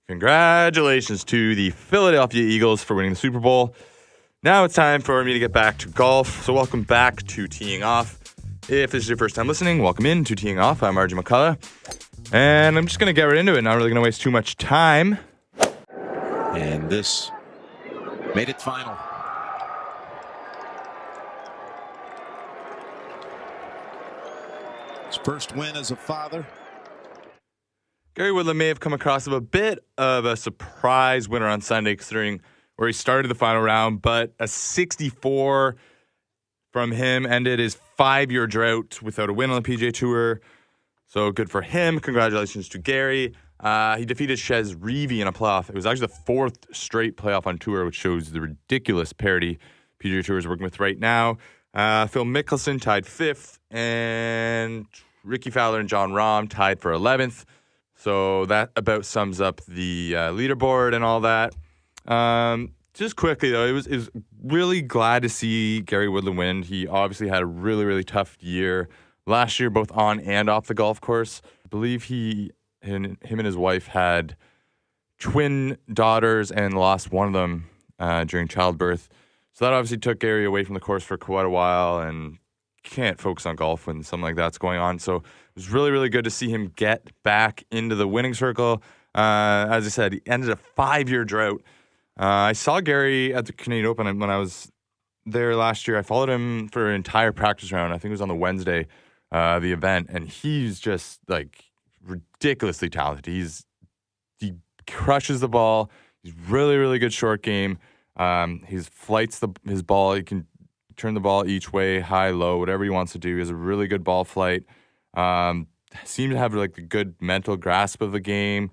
Congratulations to the Philadelphia Eagles for winning the Super Bowl. Now it's time for me to get back to golf. So welcome back to Teeing Off. If this is your first time listening, welcome in to Teeing Off. I'm RJ McCullough. And I'm just going to get right into it. Not really going to waste too much time. And this made it final. His first win as a father. Gary Woodland may have come across a bit of a surprise winner on Sunday, considering where he started the final round, but a 64 from him ended his 5-year drought without a win on the PGA Tour. So good for him. Congratulations to Gary. He defeated Chez Reavie in a playoff. It was actually the 4th straight playoff on tour, which shows the ridiculous parity PGA Tour is working with right now. Phil Mickelson tied 5th, and Ricky Fowler and Jon Rahm tied for 11th. So that about sums up the leaderboard and all that. Just quickly, though, it was really glad to see Gary Woodland win. He obviously had a really, really tough year last year, both on and off the golf course. I believe him and his wife had twin daughters and lost one of them during childbirth. So that obviously took Gary away from the course for quite a while, and can't focus on golf when something like that's going on. So it was really, really good to see him get back into the winning circle. As I said, he ended a 5-year drought. I saw Gary at the Canadian Open when I was there last year. I followed him for an entire practice round. I think it was on the Wednesday, the event, and he's just like ridiculously talented. He crushes the ball. He's really, really good short game. He flights his ball. He can turn the ball each way, high, low, whatever he wants to do. He has a really good ball flight. Seemed to have like a good mental grasp of the game.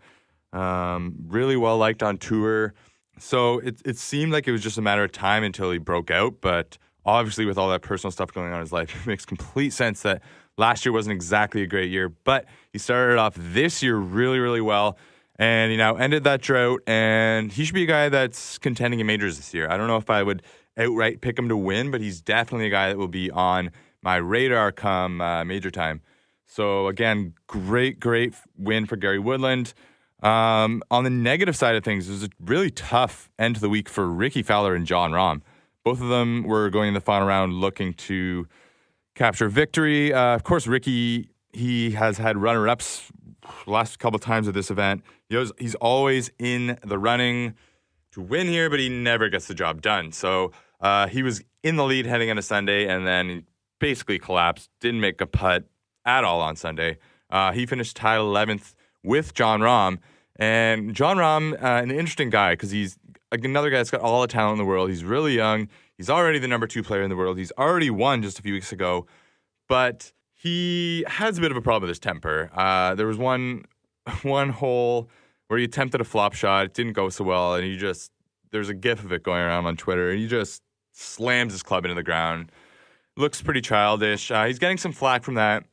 Really well liked on tour. So it seemed like it was just a matter of time until he broke out. But obviously, with all that personal stuff going on in his life, it makes complete sense that last year wasn't exactly a great year. But he started off this year really, really well. And he now ended that drought. And he should be a guy that's contending in majors this year. I don't know if I would outright pick him to win, but he's definitely a guy that will be on my radar come major time. So again, great win for Gary Woodland. On the negative side of things, it was a really tough end to the week for Ricky Fowler and Jon Rahm. Both of them were going in the final round looking to capture victory. Of course, Ricky, he has had runner-ups the last couple times at this event. He's always in the running to win here, but he never gets the job done. So he was in the lead heading into Sunday, and then he basically collapsed, didn't make a putt at all on Sunday. He finished tied 11th with Jon Rahm. And Jon Rahm, an interesting guy, because he's another guy that's got all the talent in the world. He's really young. He's already the number 2 player in the world. He's already won just a few weeks ago. But he has a bit of a problem with his temper. There was one hole where he attempted a flop shot. It didn't go so well, and there's a gif of it going around on Twitter, and he just slams his club into the ground. Looks pretty childish. He's getting some flack from that.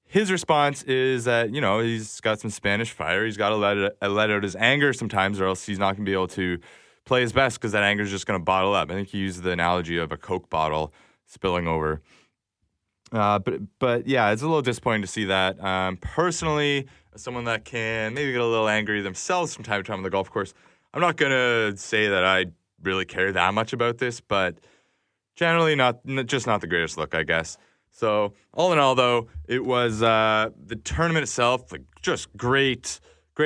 His response is that, he's got some Spanish fire. He's got to let out his anger sometimes, or else he's not going to be able to play his best because that anger is just going to bottle up. I think he used the analogy of a Coke bottle spilling over. But yeah, it's a little disappointing to see that. Personally, as someone that can maybe get a little angry themselves from time to time on the golf course, I'm not going to say that I really care that much about this, but generally just not the greatest look, I guess. So all in all, though, it was the tournament itself, like just great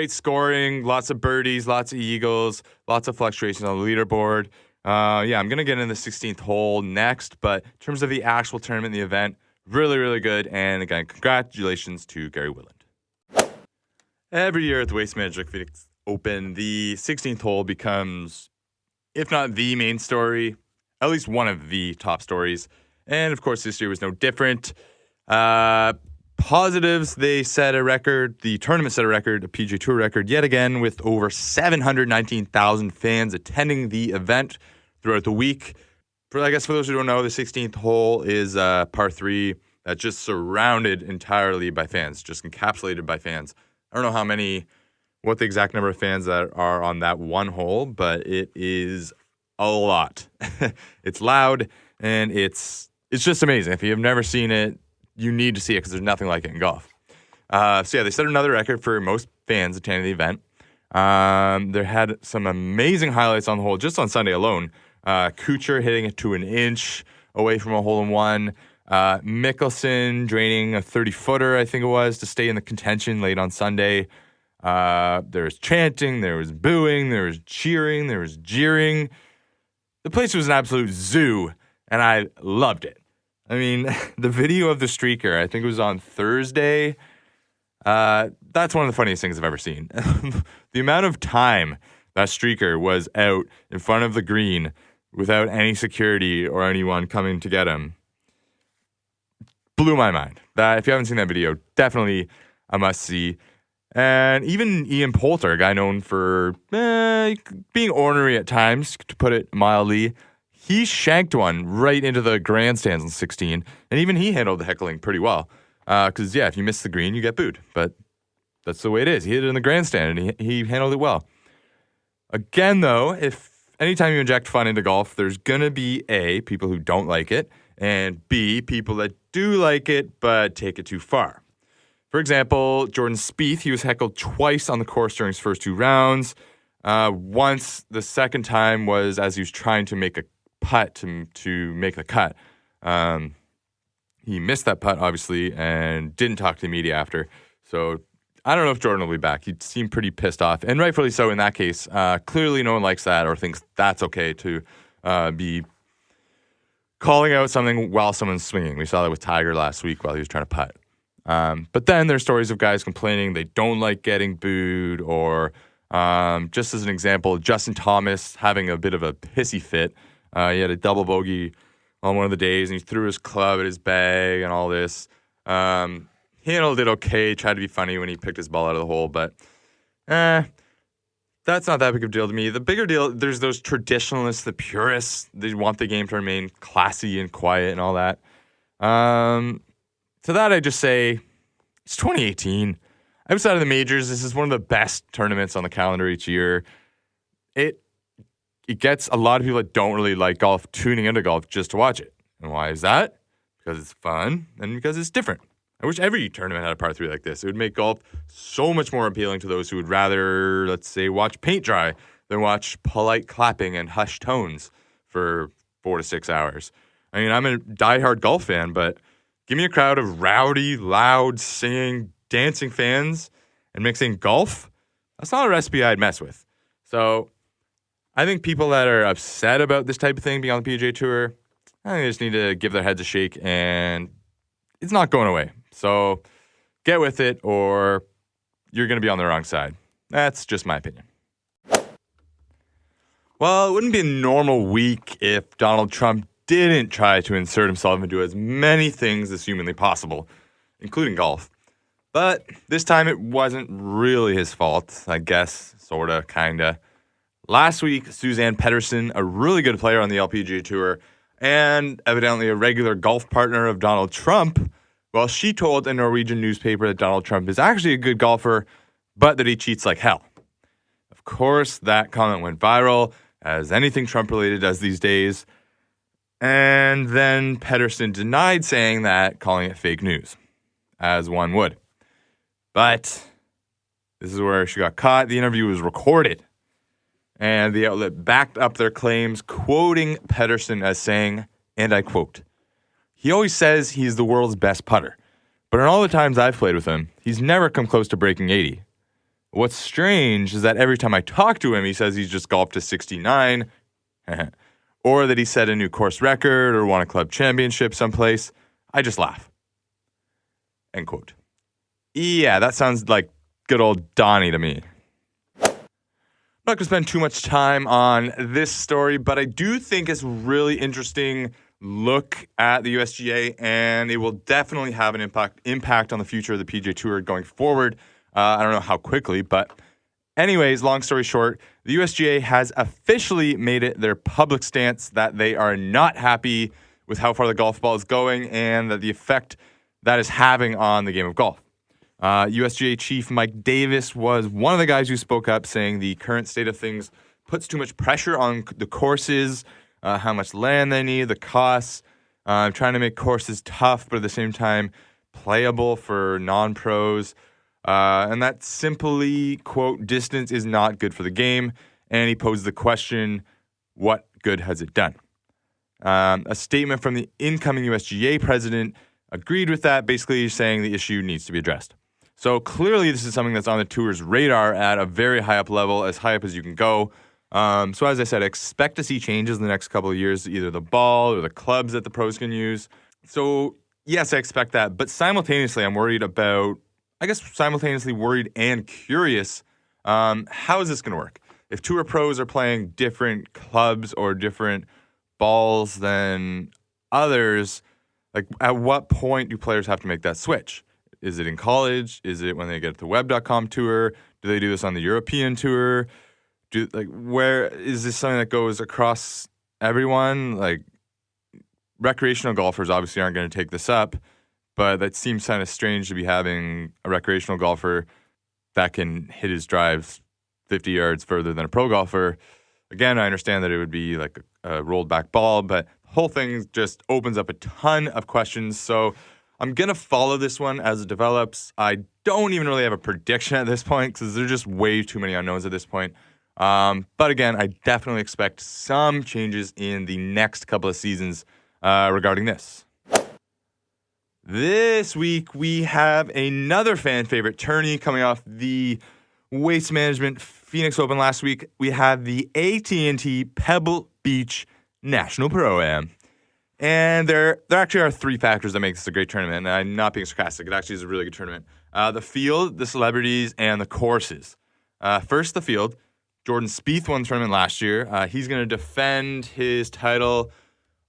scoring, lots of birdies, lots of eagles, lots of fluctuations on the leaderboard. I'm going to get into the 16th hole next, but in terms of the actual tournament, the event, really, really good. And again, congratulations to Gary Woodland. Every year at the Waste Management Phoenix Open, the 16th hole becomes, if not the main story, at least one of the top stories. And, of course, this year was no different. Positives, they set a record. The tournament set a record, a PGA Tour record, yet again, with over 719,000 fans attending the event throughout the week. For those who don't know, the 16th hole is par 3 that's just surrounded entirely by fans, just encapsulated by fans. I don't know what the exact number of fans that are on that one hole, but it is a lot. It's loud, and it's just amazing. If you have never seen it, you need to see it because there's nothing like it in golf. They set another record for most fans attending the event. There had some amazing highlights on the hole just on Sunday alone. Kuchar hitting it to an inch away from a hole-in-one. Mickelson draining a 30-footer, I think it was, to stay in the contention late on Sunday. There was chanting, there was booing, there was cheering, there was jeering. The place was an absolute zoo, and I loved it. I mean, the video of the streaker, I think it was on Thursday. That's one of the funniest things I've ever seen. The amount of time that streaker was out in front of the green without any security or anyone coming to get him blew my mind. If you haven't seen that video, definitely a must-see. And even Ian Poulter, a guy known for being ornery at times, to put it mildly, he shanked one right into the grandstands on 16, and even he handled the heckling pretty well. Because, if you miss the green, you get booed. But that's the way it is. He hit it in the grandstand, and he handled it well. Again, though, if anytime you inject fun into golf, there's going to be, A, people who don't like it, and B, people that do like it but take it too far. For example, Jordan Spieth, he was heckled twice on the course during his first two rounds. Once, the second time was as he was trying to make a putt to make the cut. He missed that putt, obviously, and didn't talk to the media after. So I don't know if Jordan will be back. He seemed pretty pissed off, and rightfully so in that case. Clearly no one likes that or thinks that's okay to be calling out something while someone's swinging. We saw that with Tiger last week while he was trying to putt. But then there's stories of guys complaining they don't like getting booed, or just as an example, Justin Thomas having a bit of a pissy fit. He had a double bogey on one of the days, and he threw his club at his bag and all this. He handled it okay, tried to be funny when he picked his ball out of the hole, but that's not that big of a deal to me. The bigger deal, there's those traditionalists, the purists. They want the game to remain classy and quiet and all that. To that, I just say, it's 2018. Outside of the majors, this is one of the best tournaments on the calendar each year. It gets a lot of people that don't really like golf tuning into golf just to watch it. And why is that? Because it's fun and because it's different. I wish every tournament had a par 3 like this. It would make golf so much more appealing to those who would rather, let's say, watch paint dry than watch polite clapping and hushed tones for 4 to 6 hours. I mean, I'm a diehard golf fan, but give me a crowd of rowdy, loud, singing, dancing fans and mixing golf. That's not a recipe I'd mess with. So I think people that are upset about this type of thing being on the PGA Tour, I think they just need to give their heads a shake, and it's not going away. So get with it, or you're going to be on the wrong side. That's just my opinion. Well, it wouldn't be a normal week if Donald Trump didn't try to insert himself into as many things as humanly possible, including golf. But this time it wasn't really his fault, I guess, sorta, kinda. Last week, Suzann Pettersson, a really good player on the LPGA Tour, and evidently a regular golf partner of Donald Trump, well, she told a Norwegian newspaper that Donald Trump is actually a good golfer, but that he cheats like hell. Of course, that comment went viral, as anything Trump-related does these days. And then Pettersson denied saying that, calling it fake news, as one would. But this is where she got caught. The interview was recorded, and the outlet backed up their claims, quoting Pettersson as saying, and I quote, "He always says he's the world's best putter, but in all the times I've played with him, he's never come close to breaking 80. What's strange is that every time I talk to him, he says he's just golfed to 69, or that he set a new course record or won a club championship someplace. I just laugh." End quote. Yeah, that sounds like good old Donnie to me. I'm not going to spend too much time on this story, but I do think it's a really interesting look at the USGA, and it will definitely have an impact on the future of the PGA Tour going forward. I don't know how quickly, but anyways, long story short, the USGA has officially made it their public stance that they are not happy with how far the golf ball is going and that the effect that is having on the game of golf. USGA Chief Mike Davis was one of the guys who spoke up, saying the current state of things puts too much pressure on the courses, how much land they need, the costs, trying to make courses tough, but at the same time playable for non-pros. And that simply, quote, distance is not good for the game. And he posed the question, what good has it done? A statement from the incoming USGA president agreed with that, basically saying the issue needs to be addressed. So clearly this is something that's on the tour's radar at a very high up level, as high up as you can go. So as I said, expect to see changes in the next couple of years, either the ball or the clubs that the pros can use. So yes, I expect that. But simultaneously, I'm worried and curious, how is this going to work? If tour pros are playing different clubs or different balls than others, like at what point do players have to make that switch? Is it in college? Is it when they get the web.com tour? Do they do this on the European tour? Where is this something that goes across everyone? Like, recreational golfers obviously aren't going to take this up, but that seems kind of strange to be having a recreational golfer that can hit his drives 50 yards further than a pro golfer. Again, I understand that it would be like a rolled back ball, but the whole thing just opens up a ton of questions. So I'm going to follow this one as it develops. I don't even really have a prediction at this point because there's just way too many unknowns at this point. But again, I definitely expect some changes in the next couple of seasons regarding this. This week, we have another fan favorite tourney coming off the Waste Management Phoenix Open last week. We have the AT&T Pebble Beach National Pro-Am. And there actually are three factors that make this a great tournament. And I'm not being sarcastic. It actually is a really good tournament. The field, the celebrities, and the courses. First, the field. Jordan Spieth won the tournament last year. He's going to defend his title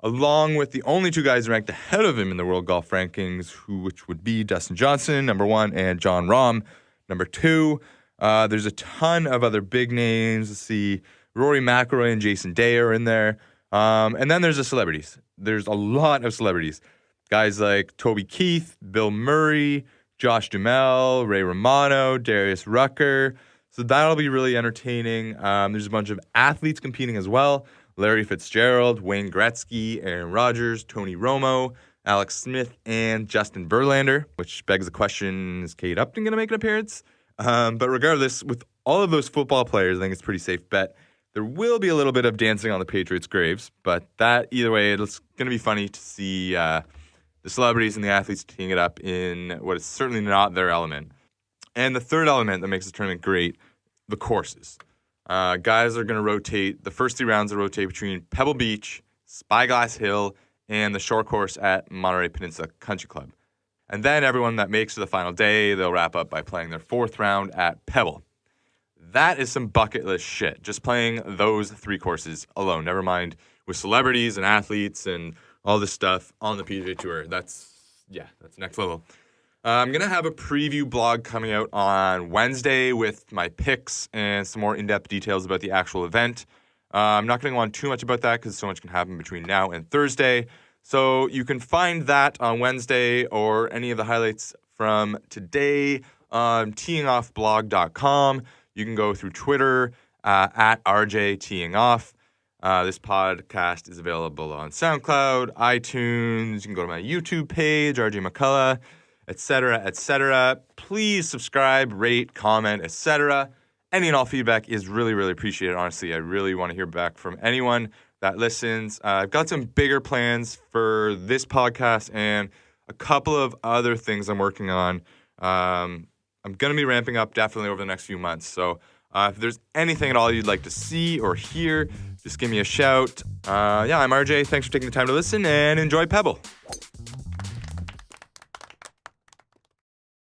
along with the only two guys ranked ahead of him in the world golf rankings, which would be Dustin Johnson, number 1, and Jon Rahm, number 2. There's a ton of other big names. Let's see, Rory McIlroy and Jason Day are in there. And then there's the celebrities. There's a lot of celebrities. Guys like Toby Keith, Bill Murray, Josh Duhamel, Ray Romano, Darius Rucker. So that'll be really entertaining. There's a bunch of athletes competing as well. Larry Fitzgerald, Wayne Gretzky, Aaron Rodgers, Tony Romo, Alex Smith, and Justin Verlander, which begs the question, is Kate Upton going to make an appearance? But regardless, with all of those football players, I think it's a pretty safe bet. There will be a little bit of dancing on the Patriots' graves, but that, either way, it's going to be funny to see the celebrities and the athletes teeing it up in what is certainly not their element. And the third element that makes the tournament great, the courses. Guys are going to rotate. The first 3 rounds will rotate between Pebble Beach, Spyglass Hill, and the short course at Monterey Peninsula Country Club. And then everyone that makes to the final day, they'll wrap up by playing their 4th round at Pebble. That is some bucket list shit, just playing those 3 courses alone. Never mind with celebrities and athletes and all this stuff on the PGA Tour. That's next level. I'm going to have a preview blog coming out on Wednesday with my picks and some more in-depth details about the actual event. I'm not going to go on too much about that because so much can happen between now and Thursday. So you can find that on Wednesday or any of the highlights from today on teeingoffblog.com. You can go through Twitter at RJTeeingOff. This podcast is available on SoundCloud, iTunes. You can go to my YouTube page, RJ McCullough, etc., etc. Please subscribe, rate, comment, etc. Any and all feedback is really, really appreciated, honestly. I really want to hear back from anyone that listens. I've got some bigger plans for this podcast and a couple of other things I'm working on. I'm going to be ramping up definitely over the next few months. So if there's anything at all you'd like to see or hear, just give me a shout. I'm RJ. Thanks for taking the time to listen and enjoy Pebble.